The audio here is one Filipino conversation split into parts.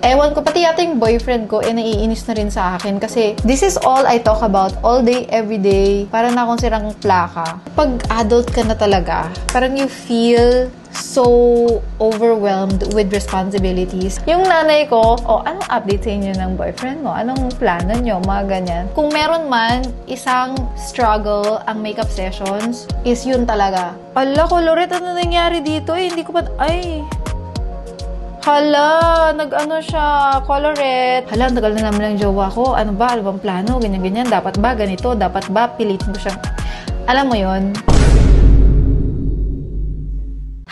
Ewan ko, pati yata yung boyfriend ko, naiinis na rin sa akin kasi this is all I talk about all day, every day. Parang na akong sirang plaka. Pag adult ka na talaga, parang you feel so overwhelmed with responsibilities. Yung nanay ko, anong update sa inyo ng boyfriend mo? Anong plano nyo? Mga ganyan. Kung meron man isang struggle ang makeup sessions, is yun talaga. Ala, Colorette, ano nangyari dito? Hindi ko pa... Hala, nag-ano siya, Colorette. Hala, tagal na naman ng jowa ko. Ano ba? Ano bang plano? Ganyan-ganyan. Dapat ba? Ganito? Dapat ba? Pilitin ko siya. Alam mo yon.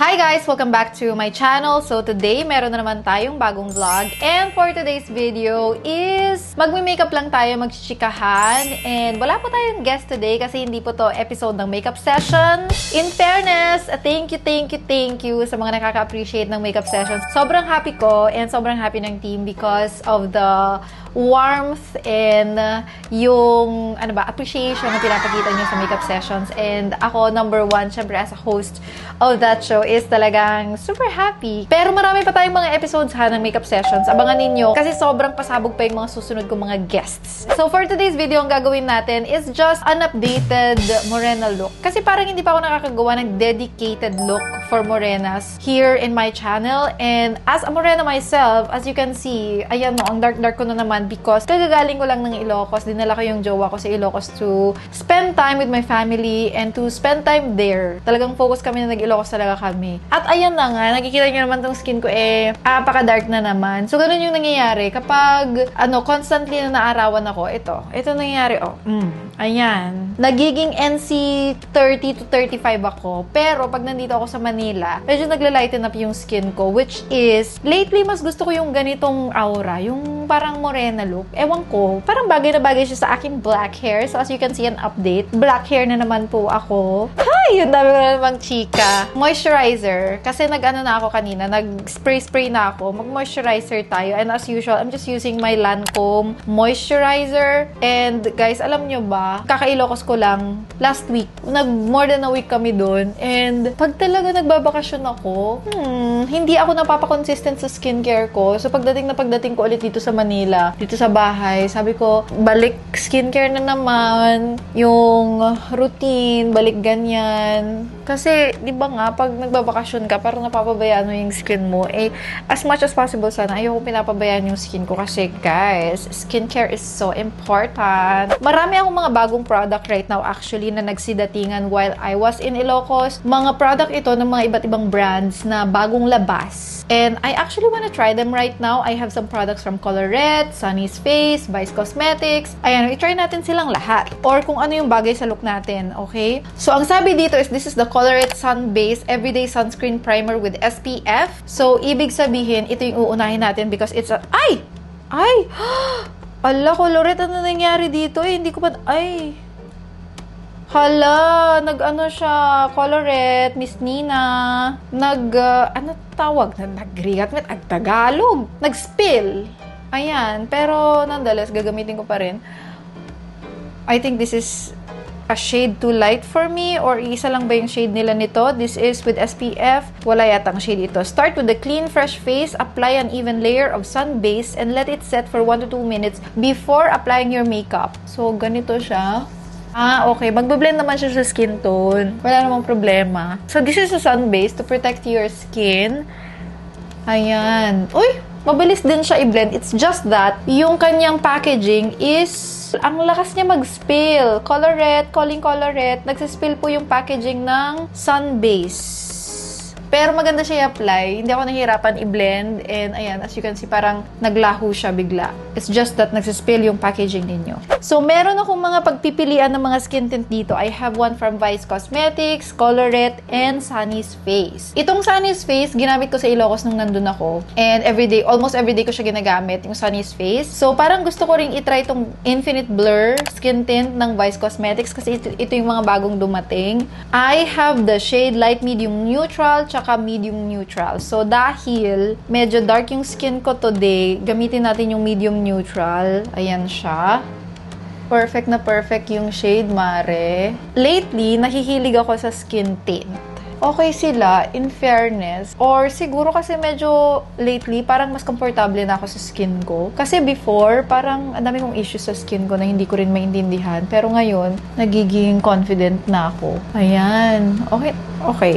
Hi guys! Welcome back to my channel. So today, meron na naman tayong bagong vlog. And for today's video is magme-makeup lang tayo, magchichikahan. And wala po tayong guest today kasi hindi po to episode ng makeup session. In fairness, thank you sa mga nakaka-appreciate ng makeup sessions. Sobrang happy ko and sobrang happy ng team because of the warmth and yung appreciation na pinapakita niyo sa makeup sessions. And ako, number one, syempre as a host of that show, is talagang super happy. Pero marami pa tayong mga episodes ng makeup sessions. Abangan ninyo kasi sobrang pasabog pa yung mga susunod kong mga guests. So for today's video, ang gagawin natin is just an updated morena look. Kasi parang hindi pa ako nakakagawa ng dedicated look for morenas here in my channel. And as a morena myself, as you can see, ayan mo, ang dark ko na naman because kagagaling ko lang ng Ilocos. Dinala ko yung jowa ko sa Ilocos to spend time with my family and to spend time there. Talagang focus kami na nag-Ilocos talaga kami. At ayan na nga, nakikita nyo naman tong skin ko apaka-dark na naman. So, ganun yung nangyayari. Kapag, constantly na naarawan ako, ito nangyayari, ayan. Nagiging NC 30 to 35 ako. Pero, pag nandito ako sa Manila, medyo nagla-lighten up yung skin ko, which is, lately, mas gusto ko yung ganitong aura, yung parang morena look. Ewan ko, parang bagay na bagay siya sa aking black hair. So, as you can see, an update. Black hair na naman po ako. Hi! Yung dami ko na namang chika. Moisturizer. Kasi nag-ano na ako kanina, nag-spray na ako. Mag-moisturizer tayo. And as usual, I'm just using my Lancome moisturizer. And guys, alam nyo ba, kaka-Ilocos ko lang last week. More than a week kami doon. And pag talaga nagbabakasyon ako, hindi ako napapa-consistent sa skincare ko. So pagdating ko ulit dito sa Manila, dito sa bahay, sabi ko, balik skincare na naman. Yung routine, balik ganyan. Kasi, di ba nga, pag nagbabakasyon ka, parang napapabayaan mo yung skin mo. As much as possible sana, ayoko pinapabayaan yung skin ko kasi, guys, skincare is so important. Marami akong mga bagong product right now, actually, na nagsidatingan while I was in Ilocos. Mga product ito ng mga iba't ibang brands na bagong labas. And I actually wanna try them right now. I have some products from Colorette, Sunny's Face, Vice Cosmetics. Ayan, i-try natin silang lahat. Or kung ano yung bagay sa look natin, okay? So, ang sabi dito is this is the Colorette Sun Base Everyday Sunscreen Primer with SPF. So, ibig sabihin, ito yung uunahin natin because it's a... Ay! Ala, Colorette, ano nangyari dito? Hindi ko pa... Hala, nag-ano siya, Colorette, Miss Nina, ano tawag? Nag-rigat met, Tagalog. Nag-spill. Ayan, pero nonetheless, gagamitin ko pa rin. I think this is a shade too light for me, or isa lang ba yung shade nila nito? This is with SPF. Wala yatang shade ito. Start with a clean, fresh face. Apply an even layer of sun base and let it set for 1 to 2 minutes before applying your makeup. So, ganito siya. Okay. Magbe-blend naman siya sa skin tone. Wala namang problema. So, this is a sun base to protect your skin. Ayan. Uy! Mabilis din siya i-blend. It's just that, yung kanyang packaging is ang lakas niya mag-spill. Colorette, calling Colorette, nagsispill po yung packaging ng sun base. Pero maganda siya i-apply. Hindi ako nahihirapan i-blend. And ayan, as you can see, parang naglaho siya bigla. It's just that nagsispill yung packaging ninyo. So, meron akong mga pagpipilian ng mga skin tint dito. I have one from Vice Cosmetics, Colorette, and Sunny's Face. Itong Sunny's Face, ginamit ko sa Ilocos nung nandun ako. And everyday, almost everyday ko siya ginagamit, yung Sunny's Face. So, parang gusto ko ring itry itong Infinite Blur skin tint ng Vice Cosmetics kasi ito yung mga bagong dumating. I have the shade Light Medium Neutral, tsaka medium neutral. So, dahil medyo dark yung skin ko today, gamitin natin yung medium neutral. Ayan siya. Perfect na perfect yung shade, mare. Lately, nahihilig ako sa skin tint. okay sila, in fairness. Or siguro kasi medyo lately, parang mas komportable na ako sa skin ko. Kasi before, parang ang dami kong issues sa skin ko na hindi ko rin maintindihan. Pero ngayon, nagiging confident na ako. Ayan. Okay. Okay.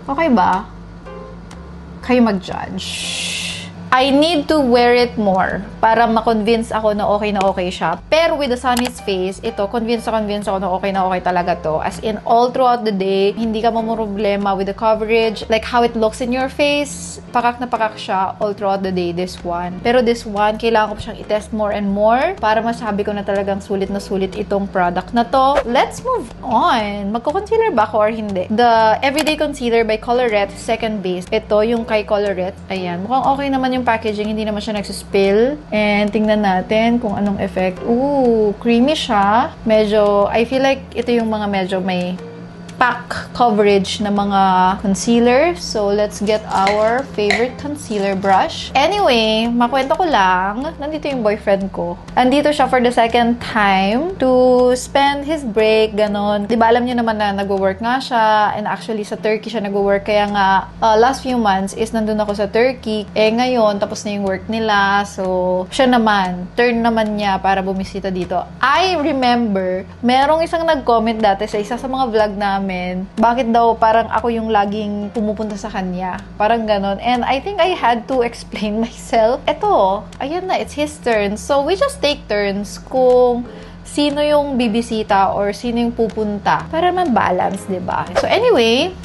Okay ba? Kayo mag-judge. I need to wear it more para ma-convince ako na okay siya. Pero with the Sunny's face, ito, convince ako na okay talaga to. As in, all throughout the day, hindi ka mamroblema with the coverage. Like how it looks in your face, pakak na pakak siya all throughout the day, this one. Pero this one, kailangan ko pa siyang i-test more and more para masabi ko na talagang sulit na sulit itong product na to. Let's move on. Magko-concealer ba ako or hindi? The Everyday Concealer by Colorette, second base. Ito, yung kay Colorette. Ayan, mukhang okay naman yung packaging, hindi naman siya nagsispill. And tingnan natin kung anong effect. Ooh, creamy siya. Medyo, I feel like ito yung mga medyo may pack coverage na mga concealer. So, let's get our favorite concealer brush. Anyway, makwento ko lang, nandito yung boyfriend ko. Andito siya for the second time to spend his break, ganon. Diba alam niyo naman na nagwo-work nga siya, and actually sa Turkey siya nagwo-work, kaya nga last few months is nandun ako sa Turkey. Ngayon, tapos na yung work nila. So, siya naman, turn naman niya para bumisita dito. I remember, merong isang nag-comment dati sa isa sa mga vlog namin, bakit daw parang ako yung laging pumupunta sa kanya. Parang ganon. And I think I had to explain myself. Eto, ayan na, it's his turn. So, we just take turns kung sino yung bibisita or sino yung pupunta para ma-balance, diba? So, anyway,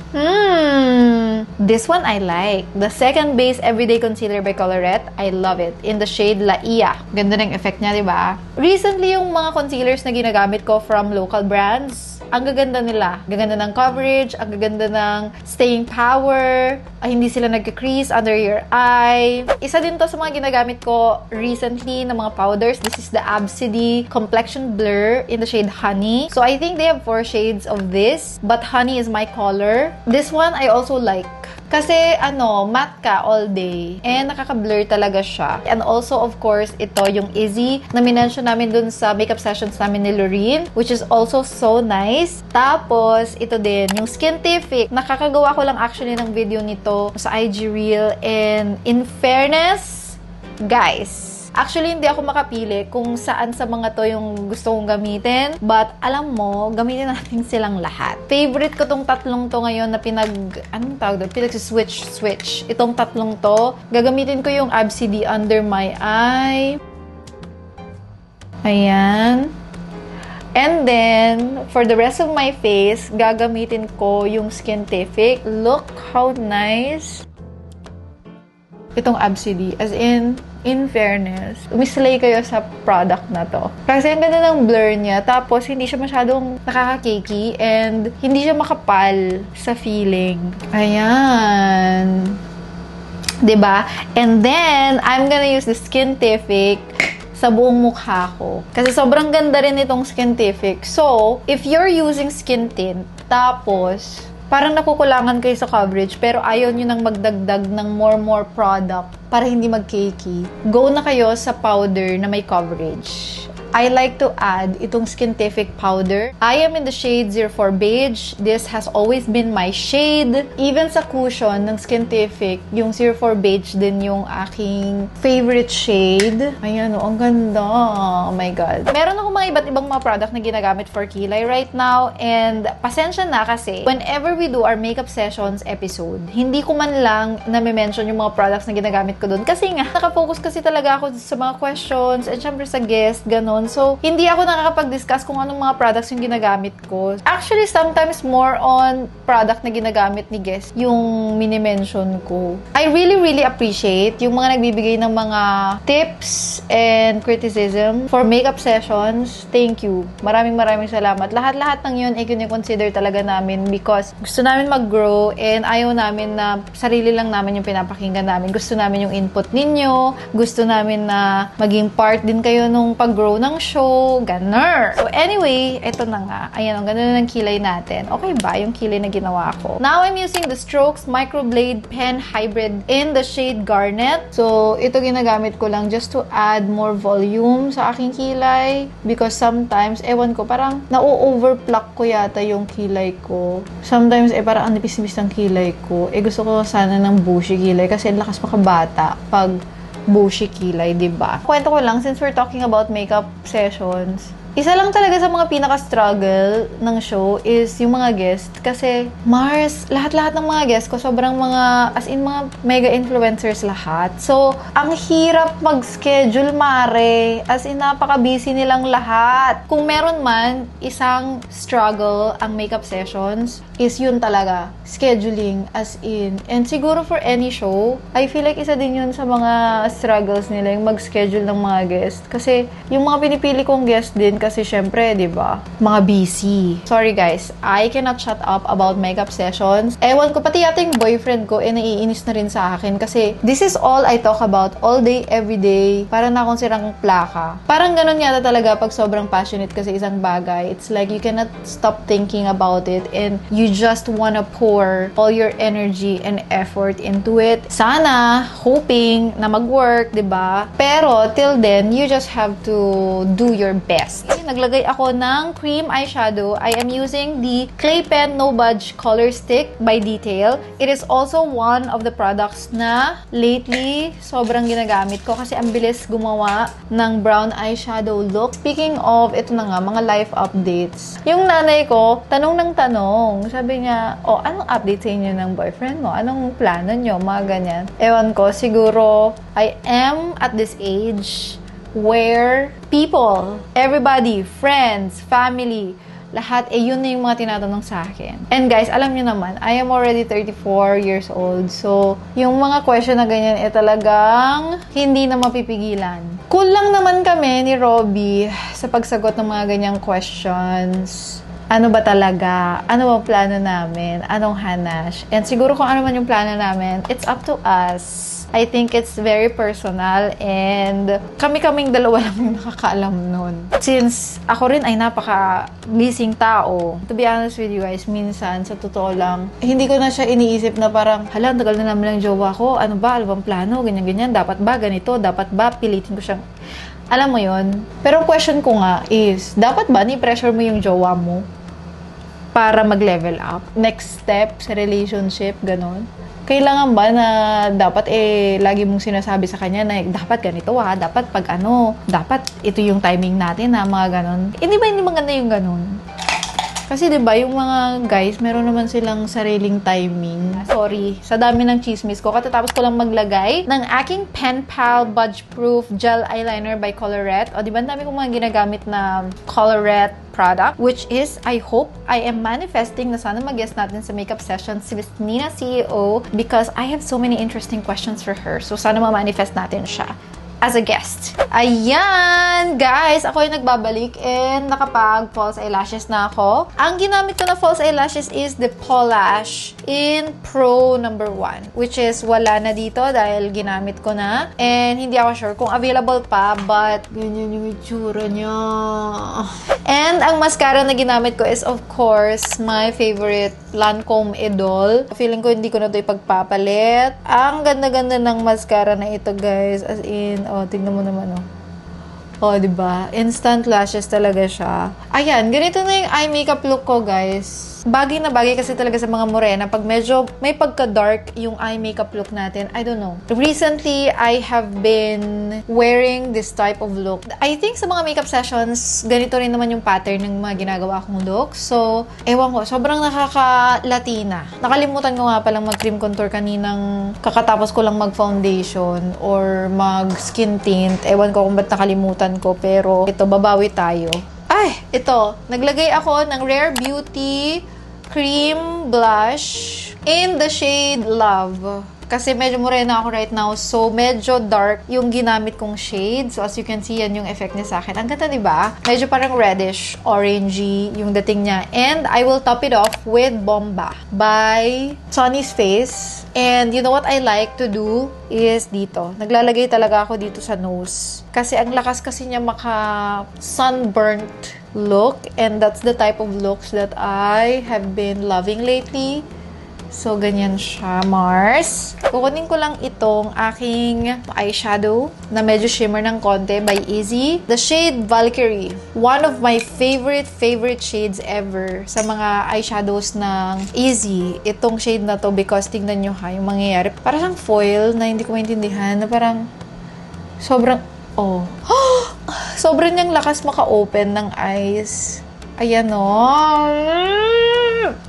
this one I like. The second base Everyday Concealer by Colorette. I love it. In the shade La Ia. Ganda ng effect niya, diba? Recently, yung mga concealers na ginagamit ko from local brands, ang gaganda nila. Gaganda ng coverage, ang gaganda ng staying power, hindi sila nagka-crease under your eye. Isa din to sa mga ginagamit ko recently na mga powders. This is the Absidy Complexion Blur in the shade Honey. So, I think they have 4 shades of this, but Honey is my color. This one, I also like. Kasi, matte ka all day. And nakaka-blur talaga siya. And also, of course, ito, yung Izzy, na minention namin dun sa makeup sessions namin ni Lorene, which is also so nice. Tapos, ito din, yung Skintific. Nakakagawa ko lang actually ng video nito sa IG Reel. And in fairness, guys, actually, hindi ako makapili kung saan sa mga to yung gusto kong gamitin. But, alam mo, gamitin natin silang lahat. Favorite ko tong tatlong to ngayon na pinag-switch. Itong tatlong to, gagamitin ko yung Absidy under my eye. Ayan. And then, for the rest of my face, gagamitin ko yung Skintific. Look how nice itong Absidy. As in fairness, umislay kayo sa product na to. Kasi ang ganda ng blur niya, tapos hindi siya masyadong nakaka-cakey, and hindi siya makapal sa feeling. Ayan. Diba? And then, I'm gonna use the Skintific sa buong mukha ko. Kasi sobrang ganda rin itong Skintific. So, if you're using skin tint, tapos parang nakukulangan kayo sa coverage, pero ayaw nyo nang magdagdag ng more product para hindi mag-cakey, go na kayo sa powder na may coverage. I like to add itong Skintific powder. I am in the shade 04 Beige. This has always been my shade. Even sa cushion ng Skintific, yung 04 Beige din yung aking favorite shade. Ayan o, ang ganda. Oh my God. Meron ako mga iba't ibang mga product na ginagamit for kilay right now. And pasensya na kasi, whenever we do our makeup sessions episode, hindi ko man lang na-mention yung mga products na ginagamit ko dun. Kasi nga, nakafocus kasi talaga ako sa mga questions and syempre sa guest, ganon. So, hindi ako nakakapag-discuss kung anong mga products yung ginagamit ko. Actually, sometimes more on product na ginagamit ni guest yung mini-mention ko. I really appreciate yung mga nagbibigay ng mga tips and criticism for makeup sessions. Thank you. Maraming salamat. Lahat-lahat ng yun ay kinikonsider talaga namin because gusto namin mag-grow and ayaw namin na sarili lang namin yung pinapakinggan namin. Gusto namin yung input ninyo. Gusto namin na maging part din kayo nung pag-grow ng show, ganun. So anyway, ito na nga. Ayan, ang ganda na ng kilay natin. Okay ba yung kilay na ginawa ko? Now, I'm using the Strokes Microblade Pen Hybrid in the shade Garnet. So, ito ginagamit ko lang just to add more volume sa aking kilay. Because sometimes, ewan ko, parang na-overpluck ko yata yung kilay ko. Sometimes, parang ang nipis-nipis ng kilay ko. Gusto ko sana ng bushy kilay kasi lakas makabata pag bushy kilay, diba? Kwento ko lang, since we're talking about makeup sessions, isa lang talaga sa mga pinaka-struggle ng show is yung mga guest. Kasi, Mars, lahat-lahat ng mga guest ko, sobrang mga, as in mga mega influencers lahat. So, ang hirap mag-schedule, Mare. As in, napaka-busy nilang lahat. Kung meron man, isang struggle ang makeup sessions, is yun talaga. Scheduling, as in. And siguro for any show, I feel like isa din yun sa mga struggles nila, yung mag-schedule ng mga guest. Kasi, yung mga pinipili kong guest din, kasi syempre, di ba, mga busy. Sorry guys, I cannot shut up about makeup sessions. Ewan ko, pati yata yung boyfriend ko, naiinis na rin sa akin kasi this is all I talk about all day, every day. Parang na akong sirang plaka. Parang ganun yata talaga pag sobrang passionate kasi isang bagay. It's like you cannot stop thinking about it and you just wanna pour all your energy and effort into it. Sana, hoping na mag-work, di ba? Pero, till then, you just have to do your best. Naglagay ako ng cream eyeshadow. I am using the Clay Pen No Budge Color Stick by Detail. It is also one of the products na lately sobrang ginagamit ko kasi ang bilis gumawa ng brown eyeshadow look. Speaking of, ito na nga, mga life updates. Yung nanay ko, tanong ng tanong. Sabi niya, anong update sa inyo ng boyfriend mo? Anong plano nyo? Mga ganyan. Ewan ko, siguro, I am at this age where people, everybody, friends, family, lahat, yun na yung mga tinatanong sa akin. And guys, alam nyo naman, I am already 34 years old. So, yung mga question na ganyan, talagang hindi na mapipigilan. Cool lang naman kami ni Robbie sa pagsagot ng mga ganyang questions. Ano ba talaga? Ano ba plano namin? Anong hanash? And siguro kung ano man yung plano namin, it's up to us. I think it's very personal and kami-kaming dalawa lang yung nakakaalam nun. Since ako rin ay napaka-busy tao, to be honest with you guys, minsan, sa totoo lang, hindi ko na siya iniisip na parang, hala, tagal na namin lang jowa ko, ano ba, ano bang plano, ganyan-ganyan, dapat ba ganito, dapat ba pilitin ko siyang, alam mo yon. Pero question ko nga is, dapat ba ni-pressure mo yung jowa mo para mag-level up? Next step sa relationship, ganon. Kailangan ba na dapat lagi mong sinasabi sa kanya na dapat ganito dapat pag dapat ito yung timing natin mga ganon. Hindi ba hindi maganda yung ganon? Kasi 'di ba yung mga guys, meron naman silang sariling timing. Sorry, sa dami ng chismis ko, katatapos ko lang maglagay ng aking Pen Pal Budge Proof Gel Eyeliner by Colorette. O 'di ba, dami kong mga ginagamit na Colorette product, which is, I hope, I am manifesting na sana mag-guest natin sa makeup sessions si Miss Nina CEO because I have so many interesting questions for her. So, sana ma-manifest natin siya as a guest. Ayan! Guys, ako yung nagbabalik and nakapag-false eyelashes na ako. Ang ginamit ko na false eyelashes is the Polash in Pro No. 1, which is wala na dito dahil ginamit ko na. And hindi ako sure kung available pa, but ganyan yung itsura niya. And ang mascara na ginamit ko is, of course, my favorite Lancome Idol. Feeling ko hindi ko na ito ipagpapalit. Ang ganda-ganda ng mascara na ito, guys. As in, tignan mo naman, diba? Instant lashes talaga siya. Ayan, ganito na yung eye makeup look ko, guys. Bagay na bagay kasi talaga sa mga morena. Pag medyo may pagka-dark yung eye makeup look natin, I don't know. Recently, I have been wearing this type of look. I think sa mga makeup sessions, ganito rin naman yung pattern ng mga ginagawa kong look. So, ewan ko, sobrang nakaka-Latina. Nakalimutan ko nga palang mag-cream contour kaninang kakatapos ko lang mag-foundation or mag-skin tint. Ewan ko kung ba't nakalimutan ko, pero ito, babawi tayo. Ay, ito. Naglagay ako ng Rare Beauty Cream Blush in the shade Love. Kasi medyo morena ako right now. So, medyo dark yung ginamit kong shade. So, as you can see, yan yung effect niya sa akin. Ang ganda, diba? Medyo parang reddish, orangey yung dating niya. And I will top it off with Bomba by Sonny's Face. And you know what I like to do is dito. Naglalagay talaga ako dito sa nose. Kasi ang lakas kasi niya maka-sunburnt look. And that's the type of looks that I have been loving lately. So, ganyan siya, Mars. Kukunin ko lang itong aking eyeshadow na medyo shimmer ng konti by Easy. The shade Valkyrie. One of my favorite shades ever sa mga eyeshadows ng Easy. Itong shade na to because tingnan nyo ha, yung mangyayari. Parang siyang foil na hindi ko maintindihan na parang sobrang, sobrang niyang lakas maka-open ng eyes. Ayan o.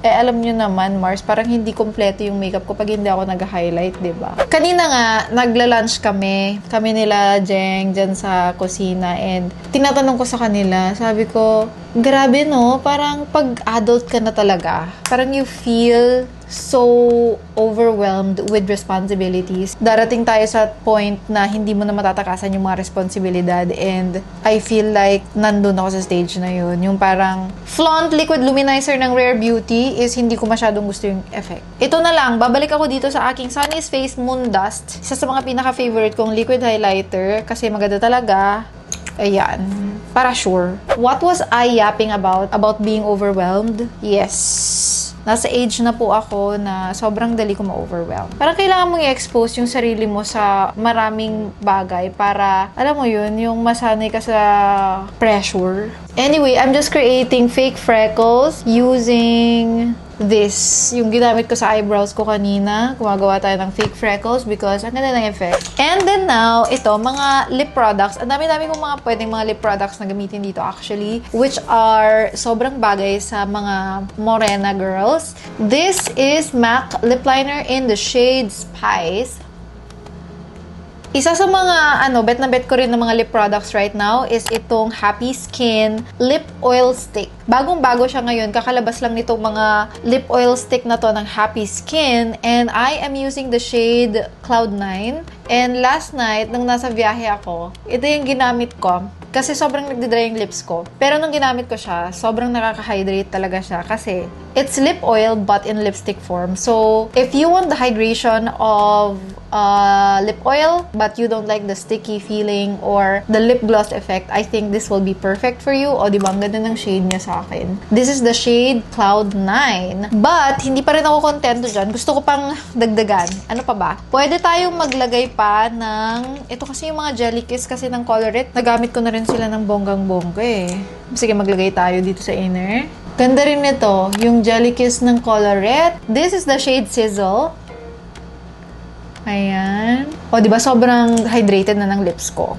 Alam nyo naman, Mars, parang hindi kompleto yung makeup ko pag hindi ako nag-highlight, diba? Kanina nga, nagla-lunch kami nila Jeng dyan sa kusina, and tinatanong ko sa kanila, sabi ko, grabe no, parang pag adult ka na talaga, parang you feel so overwhelmed with responsibilities. Darating tayo sa point na hindi mo na matatakasan yung mga responsibilidad, and I feel like nandun ako sa stage na yun. Yung parang Flaunt Liquid Luminizer ng Rare Beauty is hindi ko masyadong gusto yung effect. Ito na lang, babalik ako dito sa aking Sonny's Face Moon Dust. Isa sa mga pinaka-favorite kong liquid highlighter kasi maganda talaga. Ayan. Para sure. What was I yapping about? About being overwhelmed? Yes. Nasa age na po ako na sobrang dali ko ma-overwhelm. Parang kailangan mong i-expose yung sarili mo sa maraming bagay para, alam mo yun, yung masanay ka sa pressure. Anyway, I'm just creating fake freckles using this. Yung ginamit ko sa eyebrows ko kanina. Gumagawa tayo ng fake freckles because ang ganda ng effect. And then now, ito, mga lip products. Ang dami-dami kong mga pwedeng mga lip products na gamitin dito actually, which are sobrang bagay sa mga morena girls. This is MAC Lip Liner in the shade Spice. Isa sa mga, bet na bet ko rin ng mga lip products right now is itong Happy Skin Lip Oil Stick. Bagong-bago siya ngayon. Kakalabas lang nitong mga lip oil stick na to ng Happy Skin. And I am using the shade Cloud9. And last night, nung nasa biyahe ako, ito yung ginamit ko. Kasi sobrang nagdidry yung lips ko. Pero nung ginamit ko siya, sobrang nakaka-hydrate talaga siya. Kasi it's lip oil but in lipstick form. So, if you want the hydration of lip oil but you don't like the sticky feeling or the lip gloss effect, I think this will be perfect for you. O, diba? Ang ganda ng shade niya sa akin. This is the shade Cloud9. But, hindi pa rin ako kontento dyan. Gusto ko pang dagdagan. Ano pa ba? Pwede tayong maglagay pa ng, ito kasi yung mga Jelly Kiss kasi ng Colorette. Nagamit ko na rin sila ng bonggang-bongga eh. Sige, maglagay tayo dito sa inner. Ganda rin nito, yung Jelly Kiss ng Colorette. This is the shade Sizzle. Ayan. O, diba sobrang hydrated na ng lips ko.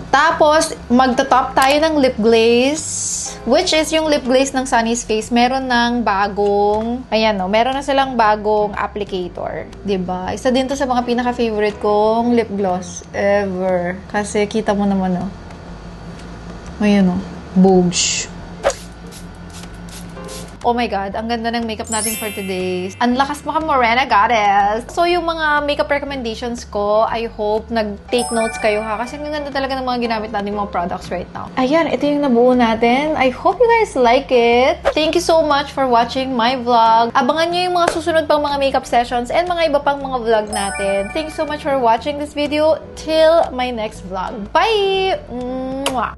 Tapos, magta-top tayo ng lip glaze, which is yung lip glaze ng Sonny's Face. Meron ng bagong, ayan o, meron na silang bagong applicator. Diba? Isa din to sa mga pinaka-favorite kong lip gloss ever. Kasi kita mo naman o. Ayan o. Boogsh. Oh my God, ang ganda ng makeup natin for today. Ang lakas maka Morena Goddess. So, yung mga makeup recommendations ko, I hope nag-take notes kayo ha. Kasi ang ganda talaga ng mga ginamit natin mga products right now. Ayan, ito yung nabuo natin. I hope you guys like it. Thank you so much for watching my vlog. Abangan nyo yung mga susunod pang mga makeup sessions and mga iba pang mga vlog natin. Thank you so much for watching this video. Till my next vlog. Bye! Mwah!